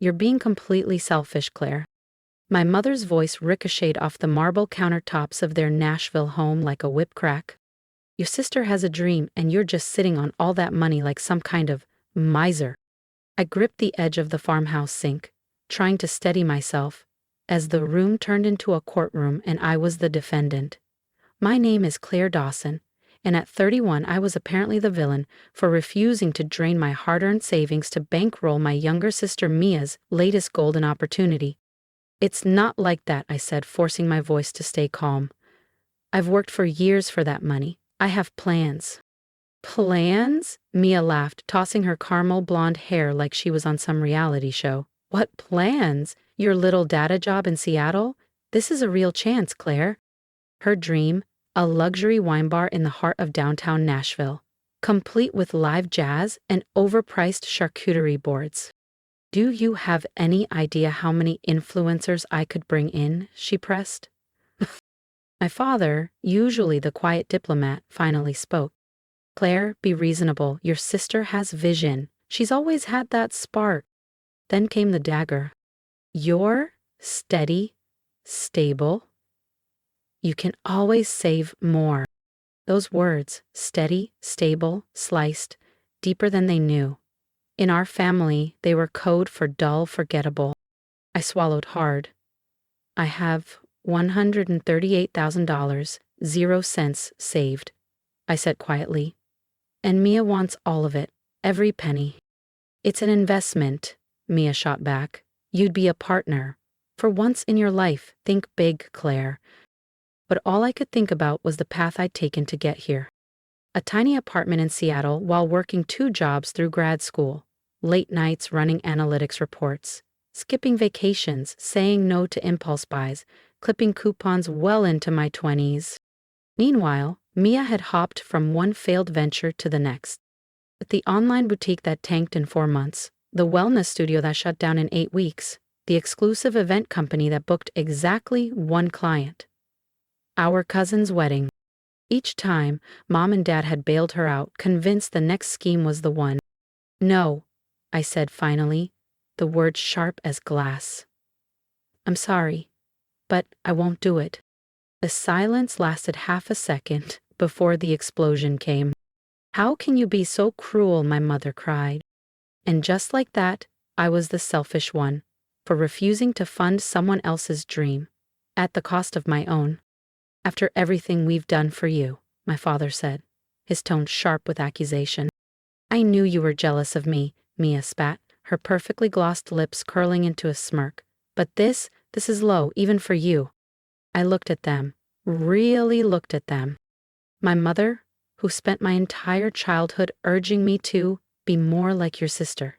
You're being completely selfish, Claire. My mother's voice ricocheted off the marble countertops of their Nashville home like a whip crack. Your sister has a dream and you're just sitting on all that money like some kind of miser. I gripped the edge of the farmhouse sink, trying to steady myself, as the room turned into a courtroom and I was the defendant. My name is Claire Dawson, and at 31 I was apparently the villain for refusing to drain my hard-earned savings to bankroll my younger sister Mia's latest golden opportunity. It's not like that, I said, forcing my voice to stay calm. I've worked for years for that money. I have plans. Plans? Mia laughed, tossing her caramel blonde hair like she was on some reality show. What plans? Your little data job in Seattle? This is a real chance, Claire. Her dream, a luxury wine bar in the heart of downtown Nashville, complete with live jazz and overpriced charcuterie boards. Do you have any idea how many influencers I could bring in? She pressed. My father, usually the quiet diplomat, finally spoke. Claire, be reasonable. Your sister has vision. She's always had that spark. Then came the dagger. You're steady, stable. You can always save more. Those words, steady, stable, sliced, deeper than they knew. In our family, they were code for dull, forgettable. I swallowed hard. I have $138,000, 0 cents saved, I said quietly. And Mia wants all of it, every penny. It's an investment, Mia shot back. You'd be a partner. For once in your life, think big, Claire. But all I could think about was the path I'd taken to get here. A tiny apartment in Seattle while working 2 jobs through grad school. Late nights running analytics reports. Skipping vacations, saying no to impulse buys, clipping coupons well into my 20s. Meanwhile, Mia had hopped from one failed venture to the next. The online boutique that tanked in 4 months, the wellness studio that shut down in 8 weeks, the exclusive event company that booked exactly 1 client. Our cousin's wedding. Each time, Mom and Dad had bailed her out, convinced the next scheme was the one. No, I said finally, the word sharp as glass. I'm sorry, but I won't do it. The silence lasted half a second before the explosion came. How can you be so cruel, my mother cried. And just like that, I was the selfish one, for refusing to fund someone else's dream, at the cost of my own. After everything we've done for you, my father said, his tone sharp with accusation. I knew you were jealous of me, Mia spat, her perfectly glossed lips curling into a smirk. But this is low, even for you. I looked at them, really looked at them. My mother, who spent my entire childhood urging me to be more like your sister.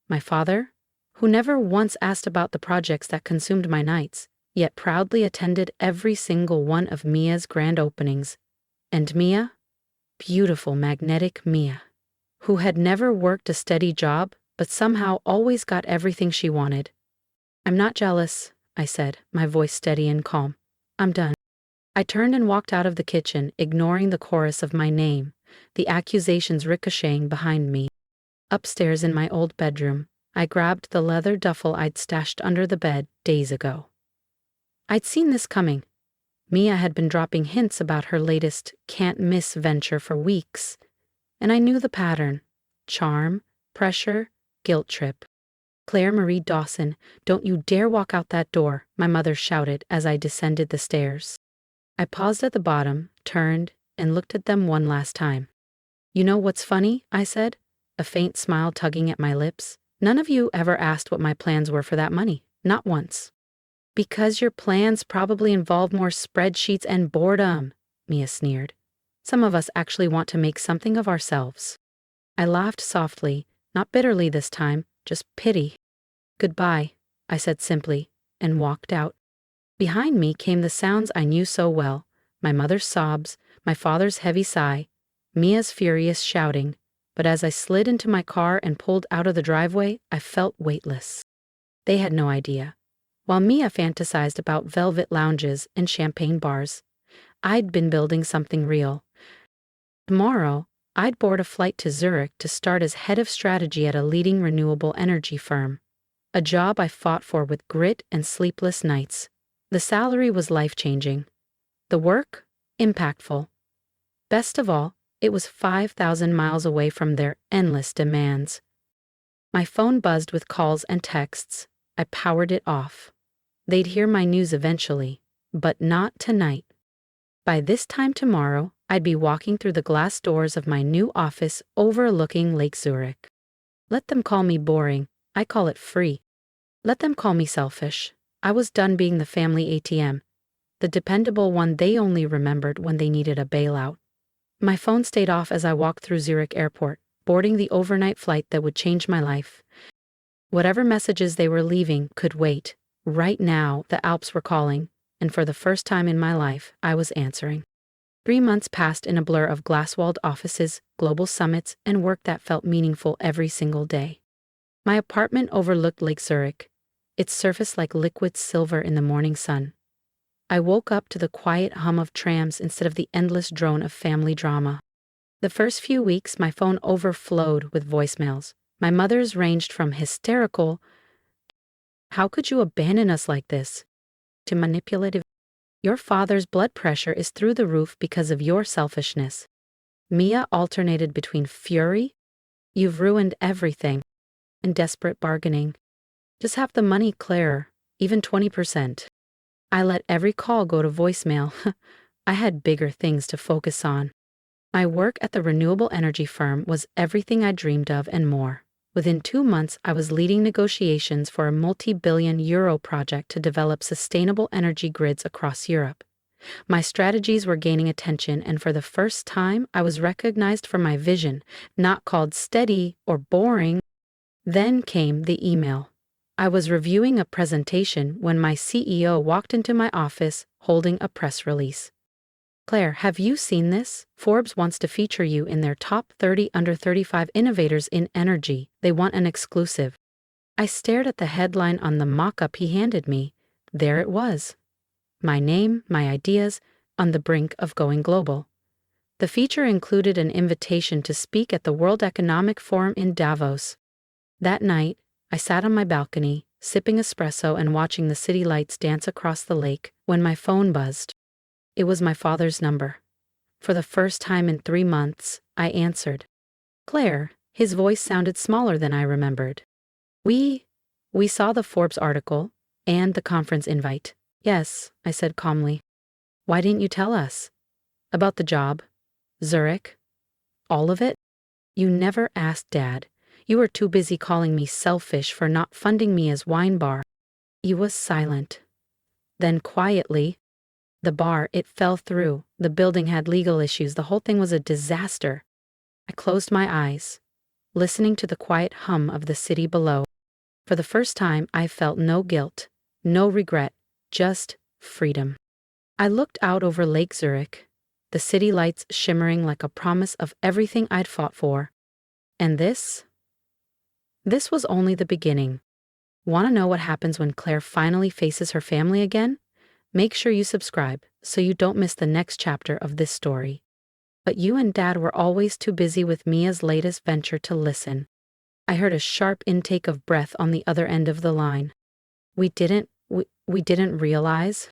My father, who never once asked about the projects that consumed my nights, yet proudly attended every single one of Mia's grand openings. And Mia, beautiful magnetic Mia, who had never worked a steady job, but somehow always got everything she wanted. I'm not jealous, I said, my voice steady and calm. I'm done. I turned and walked out of the kitchen, ignoring the chorus of my name, the accusations ricocheting behind me. Upstairs in my old bedroom, I grabbed the leather duffel I'd stashed under the bed days ago. I'd seen this coming. Mia had been dropping hints about her latest can't-miss venture for weeks, and I knew the pattern. Charm, pressure, guilt trip. Claire Marie Dawson, don't you dare walk out that door, my mother shouted as I descended the stairs. I paused at the bottom, turned, and looked at them one last time. You know what's funny? I said, a faint smile tugging at my lips. None of you ever asked what my plans were for that money, not once. Because your plans probably involve more spreadsheets and boredom, Mia sneered. Some of us actually want to make something of ourselves. I laughed softly, not bitterly this time, just pity. Goodbye, I said simply, and walked out. Behind me came the sounds I knew so well, my mother's sobs, my father's heavy sigh, Mia's furious shouting, but as I slid into my car and pulled out of the driveway, I felt weightless. They had no idea. While Mia fantasized about velvet lounges and champagne bars, I'd been building something real. Tomorrow, I'd board a flight to Zurich to start as head of strategy at a leading renewable energy firm. A job I fought for with grit and sleepless nights. The salary was life-changing. The work? Impactful. Best of all, it was 5,000 miles away from their endless demands. My phone buzzed with calls and texts. I powered it off. They'd hear my news eventually, but not tonight. By this time tomorrow, I'd be walking through the glass doors of my new office overlooking Lake Zurich. Let them call me boring, I call it free. Let them call me selfish. I was done being the family ATM, the dependable one they only remembered when they needed a bailout. My phone stayed off as I walked through Zurich Airport, boarding the overnight flight that would change my life. Whatever messages they were leaving could wait. Right now, the Alps were calling, and for the first time in my life, I was answering. 3 months passed in a blur of glass-walled offices, global summits, and work that felt meaningful every single day. My apartment overlooked Lake Zurich, its surface like liquid silver in the morning sun. I woke up to the quiet hum of trams instead of the endless drone of family drama. The first few weeks, my phone overflowed with voicemails. My mother's ranged from hysterical, "How could you abandon us like this?" to manipulative, "Your father's blood pressure is through the roof because of your selfishness." Mia alternated between fury, "You've ruined everything," and desperate bargaining. "Just have the money, Claire, even 20%. I let every call go to voicemail. I had bigger things to focus on. My work at the renewable energy firm was everything I dreamed of and more. Within 2 months, I was leading negotiations for a multi-billion euro project to develop sustainable energy grids across Europe. My strategies were gaining attention, and for the first time, I was recognized for my vision, not called steady or boring. Then came the email. I was reviewing a presentation when my CEO walked into my office holding a press release. "Claire, have you seen this? Forbes wants to feature you in their top 30 under 35 innovators in energy. They want an exclusive." I stared at the headline on the mock-up he handed me. There it was. My name, my ideas, on the brink of going global. The feature included an invitation to speak at the World Economic Forum in Davos. That night, I sat on my balcony, sipping espresso and watching the city lights dance across the lake, when my phone buzzed. It was my father's number. For the first time in 3 months, I answered. "Claire," his voice sounded smaller than I remembered. We saw the Forbes article and the conference invite." "Yes," I said calmly. "Why didn't you tell us?" "About the job. Zurich. All of it?" "You never asked, Dad. You were too busy calling me selfish for not funding me as wine bar." He was silent. Then quietly, "The bar, it fell through. The building had legal issues. The whole thing was a disaster." I closed my eyes, listening to the quiet hum of the city below. For the first time, I felt no guilt, no regret, just freedom. I looked out over Lake Zurich, the city lights shimmering like a promise of everything I'd fought for. And this was only the beginning. Want to know what happens when Claire finally faces her family again? Make sure you subscribe so you don't miss the next chapter of this story. But you and Dad were always too busy with Mia's latest venture to listen. I heard a sharp intake of breath on the other end of the line. We didn't realize?"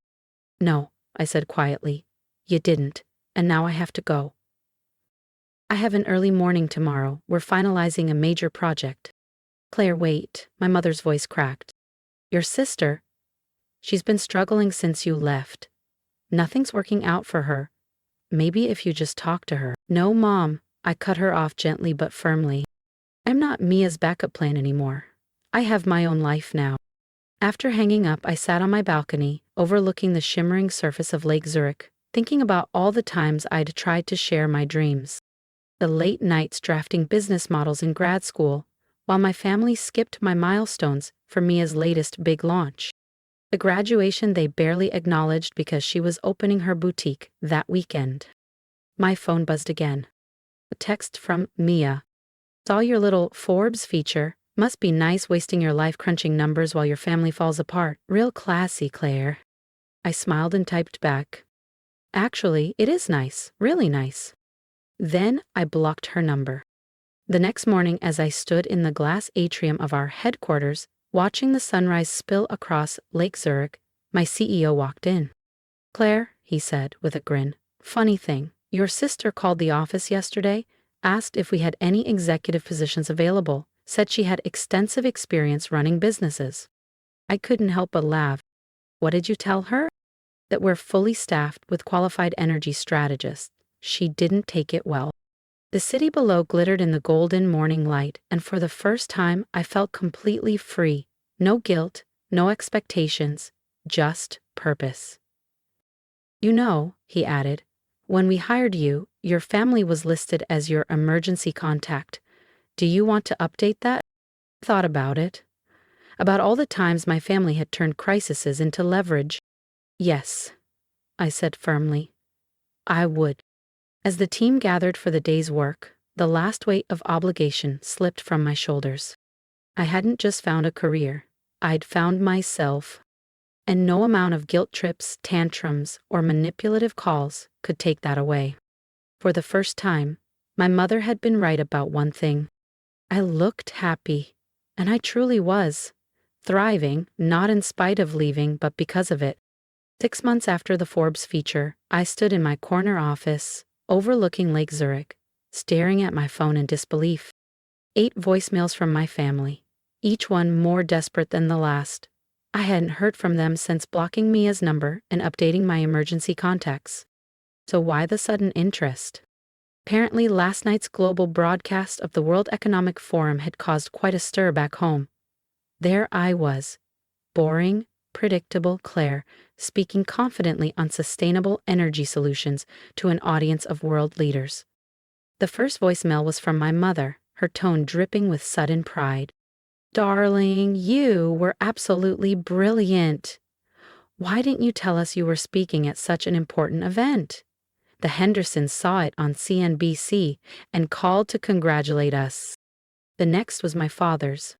"No," I said quietly. "You didn't, and now I have to go. I have an early morning tomorrow. We're finalizing a major project." "Claire, wait," my mother's voice cracked. "Your sister? She's been struggling since you left. Nothing's working out for her. Maybe if you just talk to her." "No, Mom," I cut her off gently but firmly. "I'm not Mia's backup plan anymore. I have my own life now." After hanging up, I sat on my balcony, overlooking the shimmering surface of Lake Zurich, thinking about all the times I'd tried to share my dreams. The late nights drafting business models in grad school, while my family skipped my milestones for Mia's latest big launch. The graduation they barely acknowledged because she was opening her boutique that weekend. My phone buzzed again. A text from Mia. "Saw your little Forbes feature. Must be nice wasting your life crunching numbers while your family falls apart. Real classy, Claire." I smiled and typed back. "Actually, it is nice, really nice." Then I blocked her number. The next morning, as I stood in the glass atrium of our headquarters, Watching the sunrise spill across Lake Zurich, my CEO walked in. "Claire," he said with a grin, "funny thing, your sister called the office yesterday, asked if we had any executive positions available, said she had extensive experience running businesses." I couldn't help but laugh. "What did you tell her?" "That we're fully staffed with qualified energy strategists." She didn't take it well. The city below glittered in the golden morning light, and for the first time I felt completely free. No guilt, no expectations, just purpose. "You know," he added, "when we hired you, your family was listed as your emergency contact. Do you want to update that?" I thought about it. About all the times my family had turned crises into leverage. "Yes," I said firmly. "I would." As the team gathered for the day's work, the last weight of obligation slipped from my shoulders. I hadn't just found a career, I'd found myself. And no amount of guilt trips, tantrums, or manipulative calls could take that away. For the first time, my mother had been right about one thing. I looked happy, and I truly was. Thriving, not in spite of leaving, but because of it. 6 months after the Forbes feature, I stood in my corner office, overlooking Lake Zurich, staring at my phone in disbelief. 8 voicemails from my family, each one more desperate than the last. I hadn't heard from them since blocking Mia's number and updating my emergency contacts. So why the sudden interest? Apparently, last night's global broadcast of the World Economic Forum had caused quite a stir back home. There I was, boring, predictable Claire, speaking confidently on sustainable energy solutions to an audience of world leaders. The first voicemail was from my mother, her tone dripping with sudden pride. "Darling, you were absolutely brilliant. Why didn't you tell us you were speaking at such an important event? The Hendersons saw it on CNBC and called to congratulate us." The next was my father's.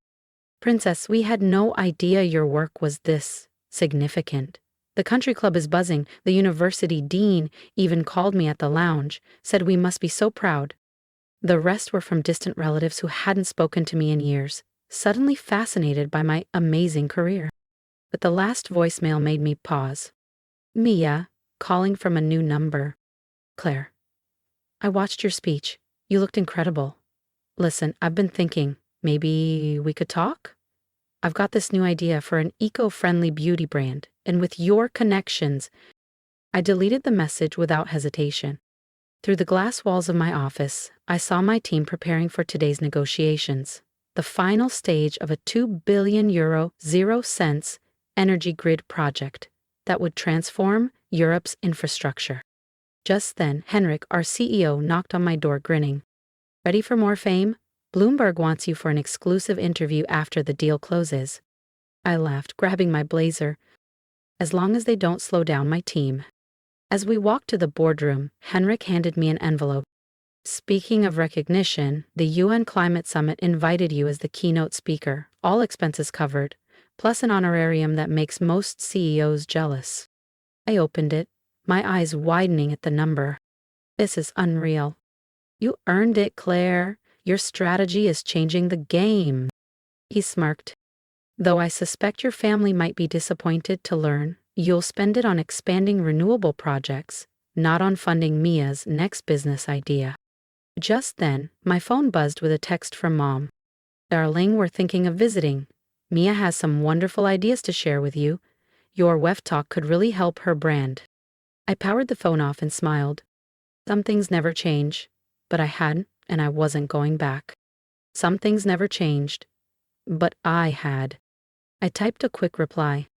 "Princess, we had no idea your work was this significant. The country club is buzzing. The university dean even called me at the lounge, said we must be so proud." The rest were from distant relatives who hadn't spoken to me in years, suddenly fascinated by my amazing career. But the last voicemail made me pause. Mia, calling from a new number. "Claire, I watched your speech. You looked incredible. Listen, I've been thinking, maybe we could talk? I've got this new idea for an eco-friendly beauty brand, and with your connections..." I deleted the message without hesitation. Through the glass walls of my office, I saw my team preparing for today's negotiations, the final stage of a €2 billion, 0 cents energy grid project that would transform Europe's infrastructure. Just then, Henrik, our CEO, knocked on my door grinning. "Ready for more fame? Bloomberg wants you for an exclusive interview after the deal closes." I laughed, grabbing my blazer. As long as they don't slow down my team. As we walked to the boardroom, Henrik handed me an envelope. "Speaking of recognition, the UN Climate Summit invited you as the keynote speaker, all expenses covered, plus an honorarium that makes most CEOs jealous." I opened it, my eyes widening at the number. "This is unreal." "You earned it, Claire. Your strategy is changing the game." He smirked. "Though I suspect your family might be disappointed to learn you'll spend it on expanding renewable projects, not on funding Mia's next business idea." Just then, my phone buzzed with a text from Mom. "Darling, we're thinking of visiting. Mia has some wonderful ideas to share with you. Your WEF talk could really help her brand." I powered the phone off and smiled. Some things never change, but I hadn't, and I wasn't going back. Some things never changed, but I had. I typed a quick reply.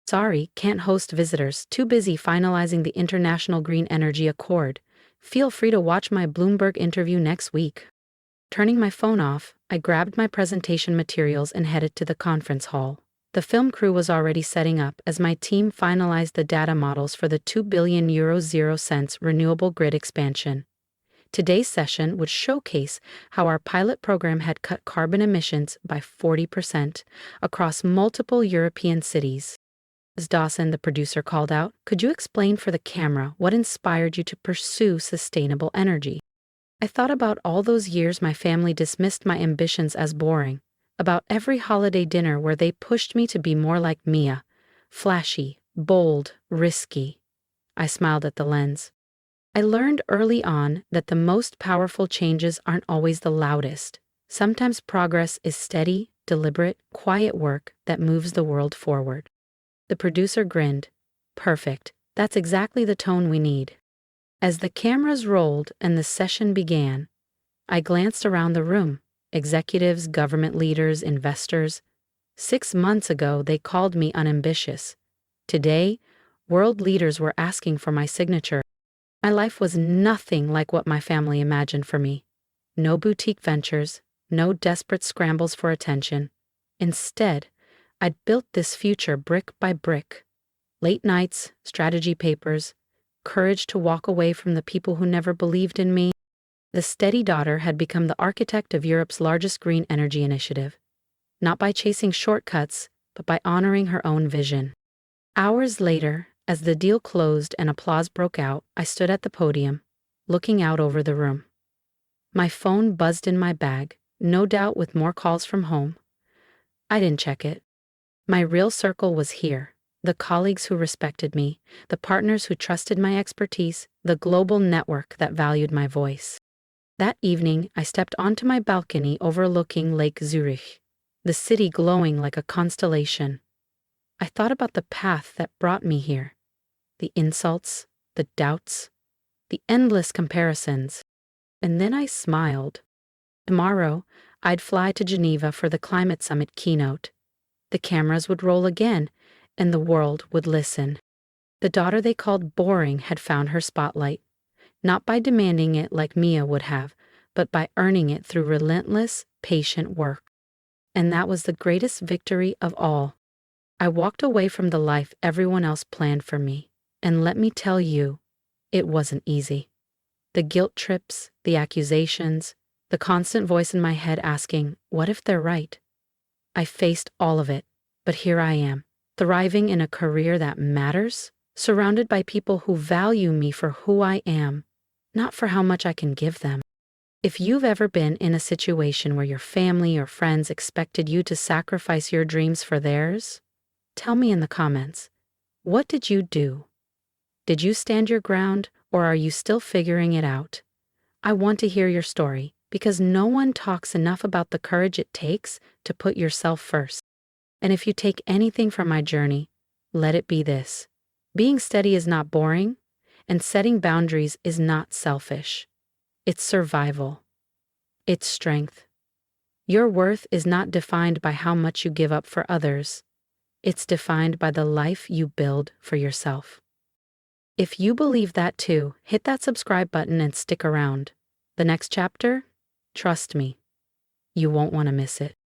"Sorry, can't host visitors. Too busy finalizing the International Green Energy Accord. Feel free to watch my Bloomberg interview next week." Turning my phone off, I grabbed my presentation materials and headed to the conference hall. The film crew was already setting up as my team finalized the data models for the €2 billion, 0 cents renewable grid expansion. Today's session would showcase how our pilot program had cut carbon emissions by 40% across multiple European cities. As Dawson, the producer, called out, "Could you explain for the camera what inspired you to pursue sustainable energy?" I thought about all those years my family dismissed my ambitions as boring, about every holiday dinner where they pushed me to be more like Mia, flashy, bold, risky. I smiled at the lens. I learned early on that the most powerful changes aren't always the loudest. Sometimes progress is steady, deliberate, quiet work that moves the world forward. The producer grinned. Perfect. That's exactly the tone we need. As the cameras rolled and the session began, I glanced around the room. Executives, government leaders, investors. 6 months ago, they called me unambitious. Today, world leaders were asking for my signature. My life was nothing like what my family imagined for me. No boutique ventures, no desperate scrambles for attention. Instead, I'd built this future brick by brick. Late nights, strategy papers, courage to walk away from the people who never believed in me. The steady daughter had become the architect of Europe's largest green energy initiative, not by chasing shortcuts, but by honoring her own vision. Hours later, as the deal closed and applause broke out, I stood at the podium, looking out over the room. My phone buzzed in my bag, no doubt with more calls from home. I didn't check it. My real circle was here. The colleagues who respected me, the partners who trusted my expertise, the global network that valued my voice. That evening, I stepped onto my balcony overlooking Lake Zurich, the city glowing like a constellation. I thought about the path that brought me here, the insults, the doubts, the endless comparisons. And then I smiled. Tomorrow, I'd fly to Geneva for the Climate Summit keynote. The cameras would roll again, and the world would listen. The daughter they called boring had found her spotlight, not by demanding it like Mia would have, but by earning it through relentless, patient work. And that was the greatest victory of all. I walked away from the life everyone else planned for me, and let me tell you, it wasn't easy. The guilt trips, the accusations, the constant voice in my head asking, what if they're right? I faced all of it, but here I am, thriving in a career that matters, surrounded by people who value me for who I am, not for how much I can give them. If you've ever been in a situation where your family or friends expected you to sacrifice your dreams for theirs, tell me in the comments. What did you do? Did you stand your ground, or are you still figuring it out? I want to hear your story, because no one talks enough about the courage it takes to put yourself first. And if you take anything from my journey, let it be this. Being steady is not boring, and setting boundaries is not selfish. It's survival. It's strength. Your worth is not defined by how much you give up for others. It's defined by the life you build for yourself. If you believe that too, hit that subscribe button and stick around. The next chapter? Trust me, you won't want to miss it.